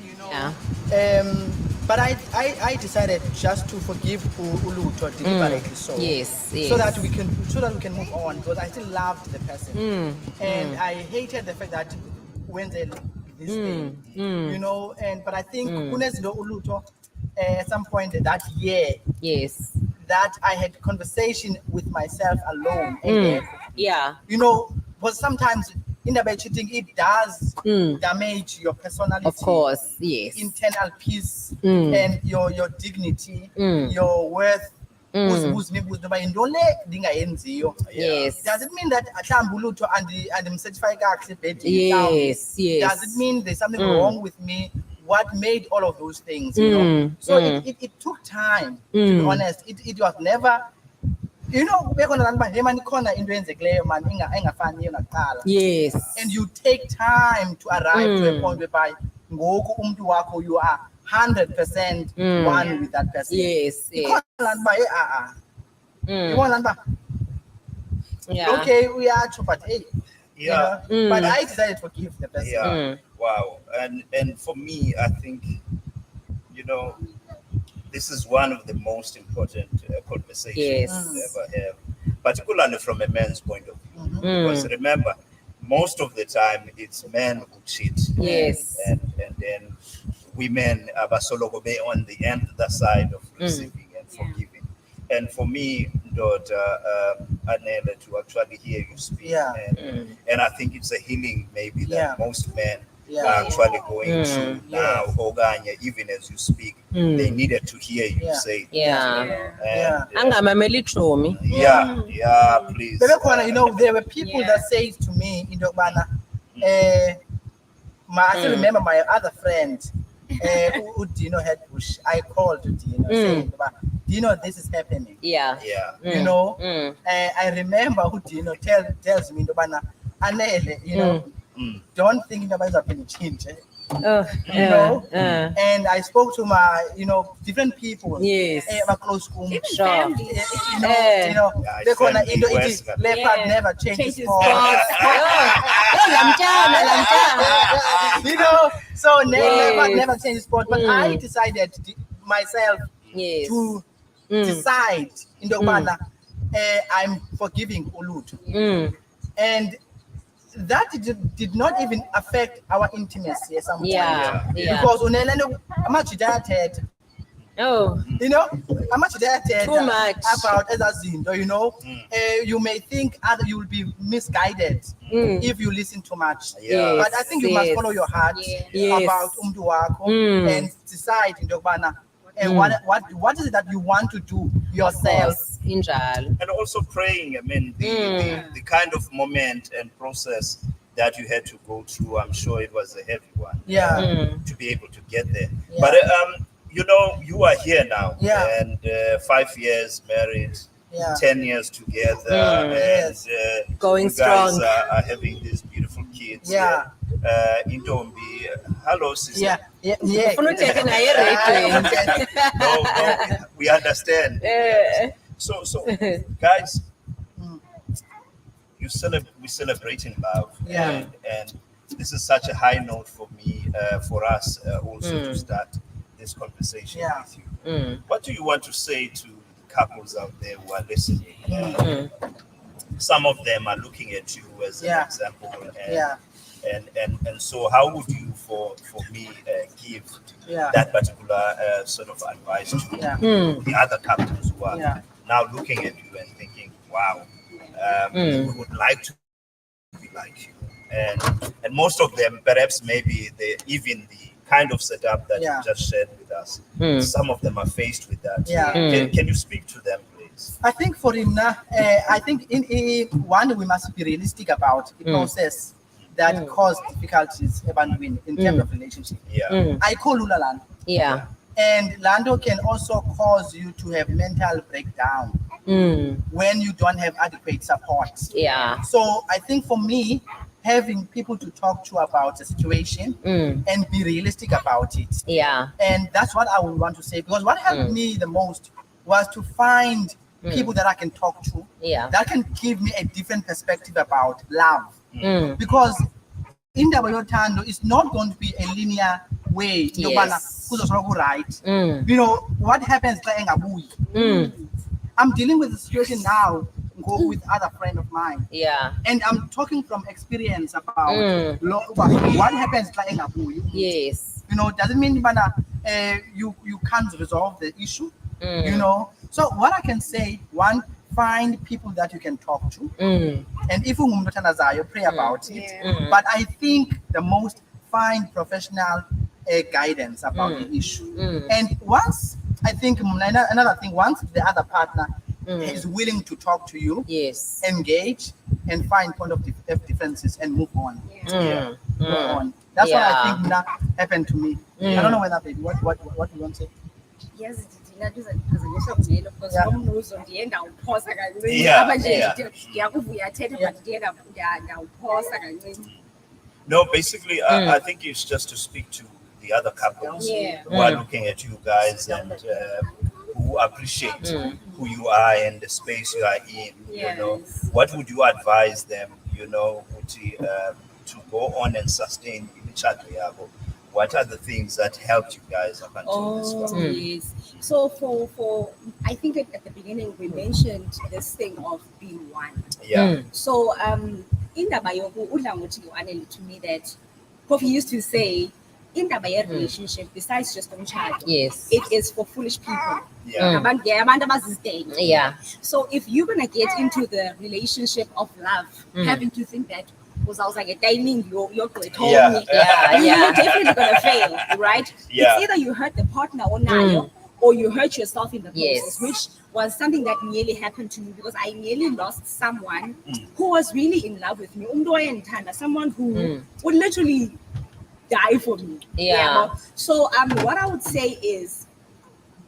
you know. But I decided just to forgive Uluto deliberately, so that we can move on, because I still loved the person, and I hated the fact that when they this thing, you know. And but I think Unezindo Uluto, at some point that year, that I had conversation with myself alone, and you know, because sometimes in the cheating it does damage your personality, Of course, yes. internal peace, and your dignity, your worth. Yes. Does it mean that Atambuluto and I'm certified Yes, yes. Does it mean there's something wrong with me? What made all of those things, you know? So it took time, to be honest. It was never, you know, Yes. and you take time to arrive to a point whereby you are 100% one with that person. Yes, yes. You want okay, we are true, but hey, Yeah. you know, but I decided to forgive the person. Yeah. Wow. And for me, I think, you know, this is one of the most important conversations we ever have, particularly from a man's point of view. Because remember, most of the time it's men who cheat. Yes. And then women are on the side of receiving and forgiving. And for me, Anela, to actually hear you speak, and I think it's a healing maybe that most men are actually going through now, Oganya, even as you speak, they needed to hear you say it. Please. You know, there were people that said to me, you know, I still remember my other friend, who Dino had push. I called Dino saying, Dino, this is happening. You know, I remember who Dino tells me, Anele, you know, don't think nobody's going to change. You know, and I spoke to my, you know, different people. My close family. You know, they're gonna leopard never changes spots. You know, so leopard never changes spots. But I decided myself to decide in the I'm forgiving Ulutu, and that did not even affect our intimacy at some point. Because you know, how much too much about Ezazindo, you know, you may think you will be misguided if you listen too much. But I think you must follow your heart about Umduwako and decide in Dogbana. And what is it that you want to do yourself? And also praying, I mean, the kind of moment and process that you had to go through, I'm sure it was a heavy one to be able to get there. But, you know, you are here now, and 5 years married, 10 years together, and going you strong. guys are having these beautiful kids. Indombi, hello, sister. No, we understand. So, guys, we're celebrating love, and this is such a high note for me, for us also to start this conversation with you. What do you want to say to the couples out there who are listening? Some of them are looking at you as an example, and so how would you, for me, give that particular sort of advice to the other couples who are now looking at you and thinking, wow, we would like to be like you, and most of them perhaps maybe even the kind of setup that you just shared with us, some of them are faced with that. Can you speak to them, please? I think for Ina, I think in one, we must be realistic about the process that caused difficulties in terms of relationship. I call Lulaland. And Lando can also cause you to have mental breakdown when you don't have adequate support. So I think for me, having people to talk to about the situation and be realistic about it. And that's what I would want to say, because what helped me the most was to find people that I can talk to that can give me a different perspective about love. Because in the Tando, it's not going to be a linear way. Yes. Right. You know what happens? I'm dealing with a situation now with other friend of mine. Yeah. And I'm talking from experience about what happens. Yes. You know, doesn't mean you can't resolve the issue. You know, so what I can say, one, find people that you can talk to, and if you pray about it. But I think the most, find professional guidance about the issue. And once, I think another thing, once the other partner is willing to talk to you, yes, engage and find point of differences and move on. Move on. That's what I think happened to me. I don't know whether baby, what you want to say. Yes, ndingaziphazanyiswa kujelo because Yeah. nomnuzo ndiye ndawuphosa kancinci Yeah, apha nje yeah. ndiyakuvuya athethe but ndiye ndawuphosa kancinci. No, basically, I think it's just to speak to the other couples who are looking at you guys and who appreciate who you are and the space you are in. You know, what would you advise them? You know, to go on and sustain each other. What are the things that helped you guys up until this point? Yes. So for I think at the beginning we mentioned this thing of being one. Yeah. So indaba yoku udla ngokuthi u-Anele to me that Kofi used to say indaba relationship besides just umshado, yes, it is for foolish people. Yeah. Abantu abazizidenge. yeah. So if you're gonna get into the relationship of love, having to think that uzawuza ngetayiming yogqwetha omnye, you're definitely gonna fail, right? Yeah. It's either you hurt the partner onayo or you hurt yourself in the Yes. process, which was something that nearly happened to me because I nearly lost someone who was really in love with me. Someone who would literally die for me. Yeah. So what I would say is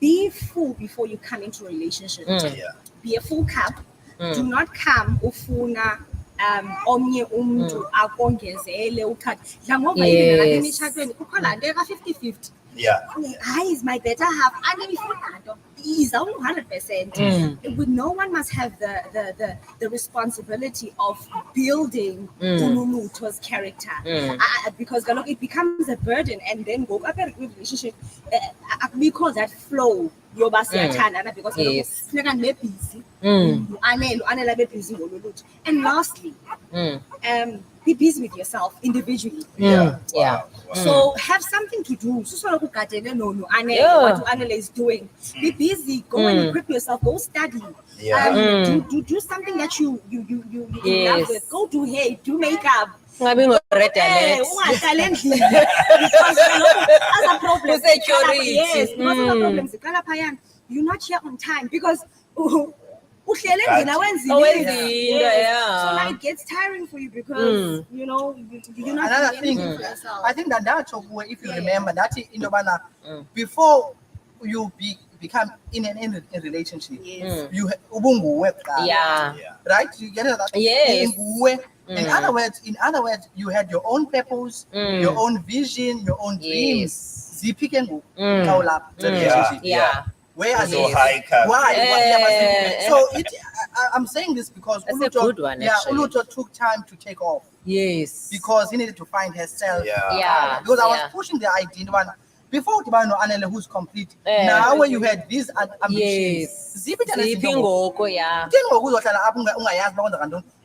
be full before you come into a relationship. Yeah. Be a full cup. Do not come ufuna omnye umuntu akongezele uchaza dla ngoba yini la emitshatweni kukho laa nto eka-50-50. Yeah. I is my better half. And if he's only 100%. No one must have the responsibility of building Unumuto's character. Because it becomes a burden, and then go up a relationship because that flow. Because Yes. And lastly, be busy with yourself individually. Yeah. Yeah. Wow. So have something to do. So what Anele is doing. Be busy. Go and equip yourself. Go study. Yeah. Do something that you Yes. love with. Go do hair, do makeup. Ungabi ngo-red Hey, alert. ungahlali endlini. Because other problems. Security. Yes, because other problems. You're not here on time because uhlele endlini awenzi Awenzi into. into, yeah. So now it gets tiring for you because you're not Another doing thing, anything for yourself. I think that if you remember that in Dobana, before you become in a relationship, you Yeah. right? You get it? Yes. In other words, you had your own purpose, your own vision, your own dreams. Zipping relationship. Yeah. Where are So they? high cap. Why? Eh. So I'm saying this because That's a good one, actually. Uluto took time to take off Yes. because he needed to find herself. Yeah. Because I was Yeah. pushing the idea before Tibano Anele who's complete. Eh. Now when you had these ambitions, Yes. Zip it and Zipping ngoko, yeah.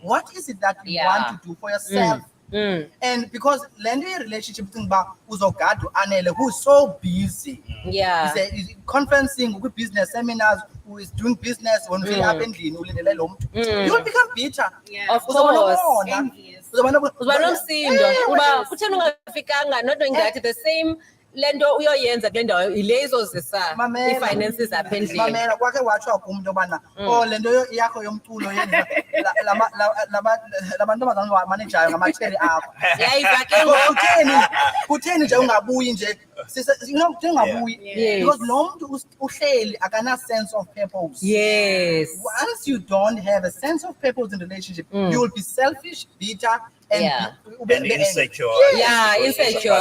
what is it that you want to do for yourself? And because Lendy relationship thing about Uzogadu Anele, who is so busy. Yeah. He's conferencing with business seminars, who is doing business when we happen, you'll become bitter. Of course. Envious. Uba nomsindo uba kutheni ungafikanga not knowing that the same lento uyoyenza kule ndawo yile izozisa ii-finances apha endlini. Mamela kwakhe watsho kumntu yobana lento yakho yomculo yenza lamantombazana wamanejayo ngamatheri akho. Yayiva ke ngoku. Kutheni nje ungabuyi nje kutheni ungabuyi Yes. because lo mntu uhleli akana sense of purpose. Yes. Once you don't have a sense of purpose in relationship, you will be selfish, bitter, and And insecure. Yeah, insecure.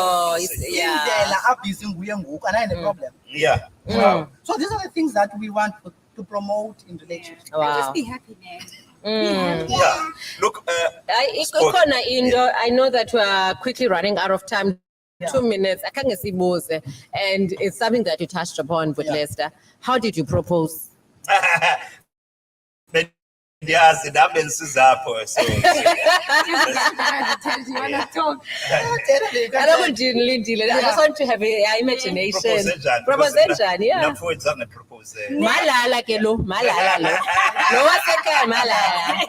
Yeah. indlela abhizi nguye ngoku and I had a problem. Yeah. So these are the things that we want to promote in relationships. And just Wow. be happy, man. Yeah. Look, I know that we are quickly running out of time. 2 minutes. I can't see most, and it's something that you touched upon with Lester. How did you propose? Yes, it happens to Zappo. So, You want to talk? I don't want to deal. I just want to have a imagination. Proposition, yeah. Not for example, proposal. Malala kelo, malala lo. Lo waseka malala.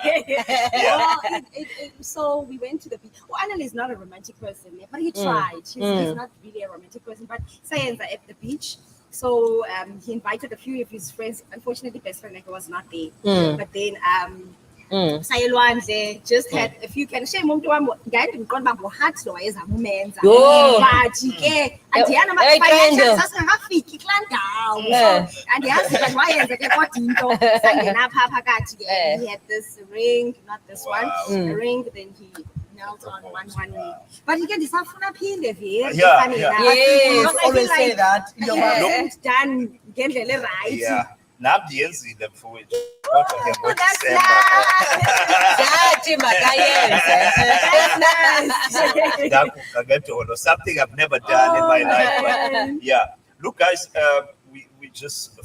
So we went to the beach. Well, Anna is not a romantic person, but he tried. He's not really a romantic person, but science at the beach. So he invited a few of his friends. Unfortunately, best friend was not there. But then Sayelwandle just had a few kind of shame umuntu wami ngayindiqonda ngoheart lo wayezamumenza but ke andiyana mafinancial sasingafiki kula ndawo andiyazi but wayenza ke kodwa into sangenapha phakathi ke he had this ring, not this one, a ring, then he knelt on one knee. But he can disafuna phinde vele funny enough. Yes, always say that. Done ngendlela right. Yeah. Nabdiyenzile mfowethu. Kodwa ke ngoDisemba. Yathi makayenze. Ndakuka ngedolo. Something I've never done in my life. But yeah. Look, guys, we just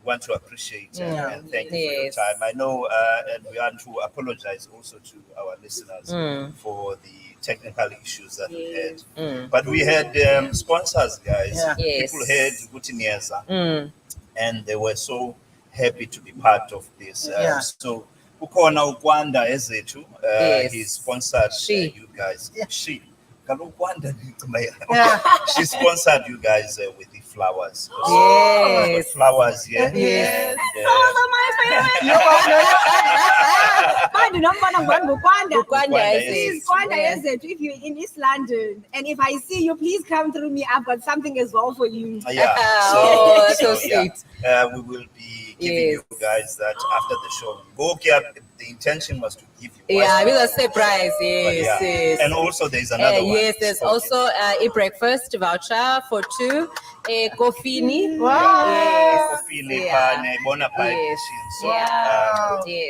want to appreciate and thank you for your time. I know, and we want to apologize also to our listeners for the technical issues that we had. But we had sponsors, guys. People had Gutinieza, and they were so happy to be part of this. So, Ukona Ukwanda Ezetu, he sponsored you guys. She sponsored you guys with the flowers. Yes. Flowers, Those are my favorite. If you're in East London, and if I see you, please come through me. I've got something as well for you. Oh, so sweet. We will be giving you guys that after the show. The intention was to give you. It was a surprise. Yes. And also there's another one. Yes, there's also a breakfast voucher for 2. Coffee. Wow.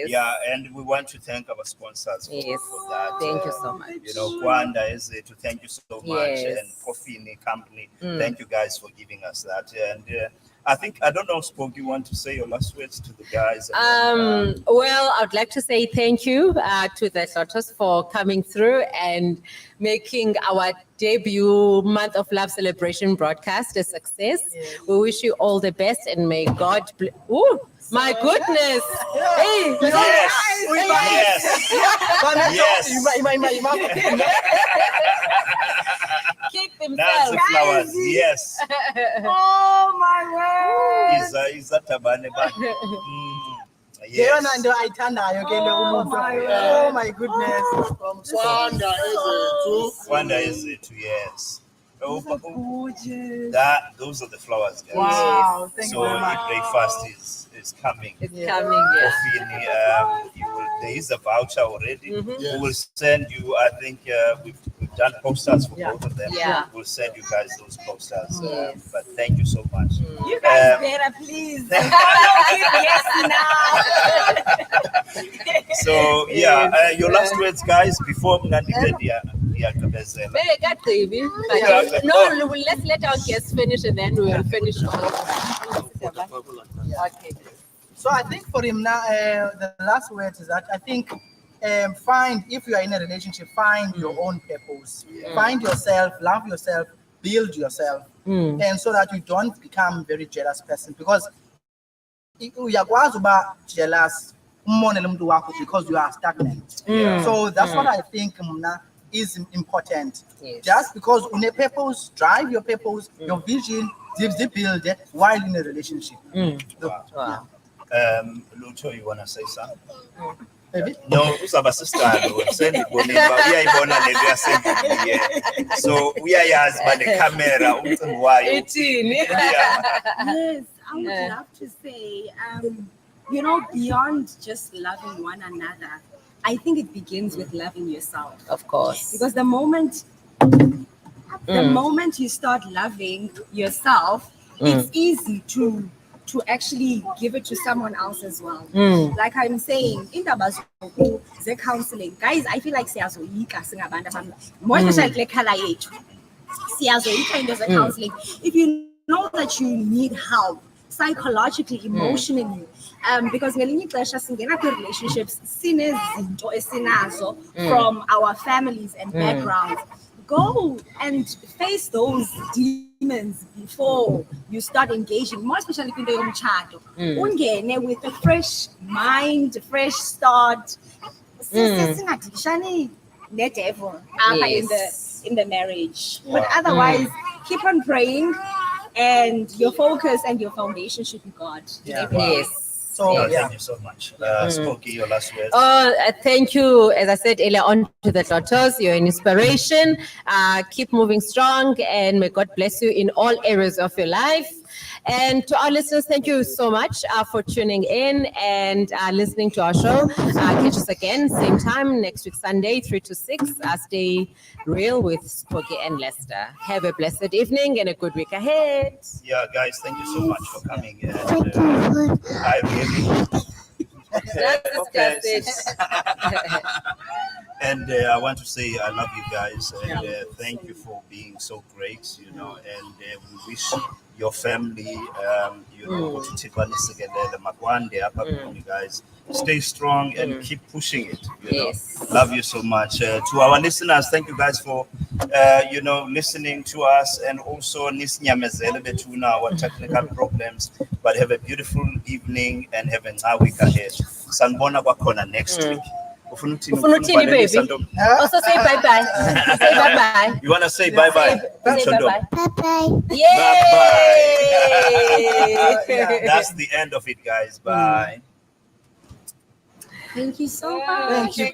Yeah, and we want to thank our sponsors for that. Thank you so much. Kwanda is to thank you so much, and Coffee Company. Thank you guys for giving us that. And I don't know, Spoki, you want to say your last words to the guys? Well, I'd like to say thank you to the Lotus for coming through and making our debut Month of Love celebration broadcast a success. We wish you all the best and may God bless. Oh, my goodness. Hey, yes. Keep them That's the flowers. Yes. Oh my word. Is that a banner? Yes. Oh my goodness. Wanda is it? Yes. Those are gorgeous. Those are the flowers, guys. Wow, thank you so very much. Breakfast is coming. It's coming. There is a voucher already. We will send you. I think we've done posters for both of them. We'll send you guys those posters. But thank you so much. You guys better please. So your last words, guys, before Mnandi No, let's let our guests finish and then we will finish off. Okay. So I think for him now, the last words is that I think if you are in a relationship, find your own purpose. Find yourself, love yourself, build yourself, and so that you don't become a very jealous person, because you are jealous because you are stagnant. So that's what I think is important. Just because in a purpose, drive your purpose, your vision, build it while in a relationship. Wow. Lucho, you want to say something? No, so we are as by the camera. Yes, I would love to say, beyond just loving one another, I think it begins with loving yourself. Of course. Because the moment you start loving yourself, it's easy to actually give it to someone else as well. Like I'm saying, in the counseling, guys, I feel like more especially kind of counseling. If you know that you need help psychologically, emotionally, because ngelinye ixesha singena kwi-relationships sinezinto esinazo from our families and backgrounds. Go and face those demons before you start engaging, more especially kwinto yomtshato. Ungene with a fresh mind, fresh start. Singadishani ne-devil in the marriage. But otherwise, keep on praying, and your focus and your foundation should be God. Yes. So thank you so much. Spoki, your last words. Thank you. As I said earlier on to the daughters, you're an inspiration. Keep moving strong, and may God bless you in all areas of your life. And to our listeners, thank you so much for tuning in and listening to our show. Catch us again, same time next week, Sunday, 3 to 6. Stay real with Spoki and Lester. Have a blessed evening and a good week ahead. Yeah, guys, thank you so much for coming. And, I really. And I want to say I love you guys, and thank you for being so great, you know, and we wish your family, you know, you guys stay strong and keep pushing it, you know. Love you so much. To our listeners, thank you guys for you know, listening to us, and also our technical problems, but have a beautiful evening and have a week ahead. Sanbona kwakhona next week. Ufunutini, baby. Also say bye-bye. Say bye-bye. You want to say bye-bye? Say bye-bye. Bye-bye. Yay! Bye-bye. That's the end of it, guys. Bye. Thank you so much. Thank you.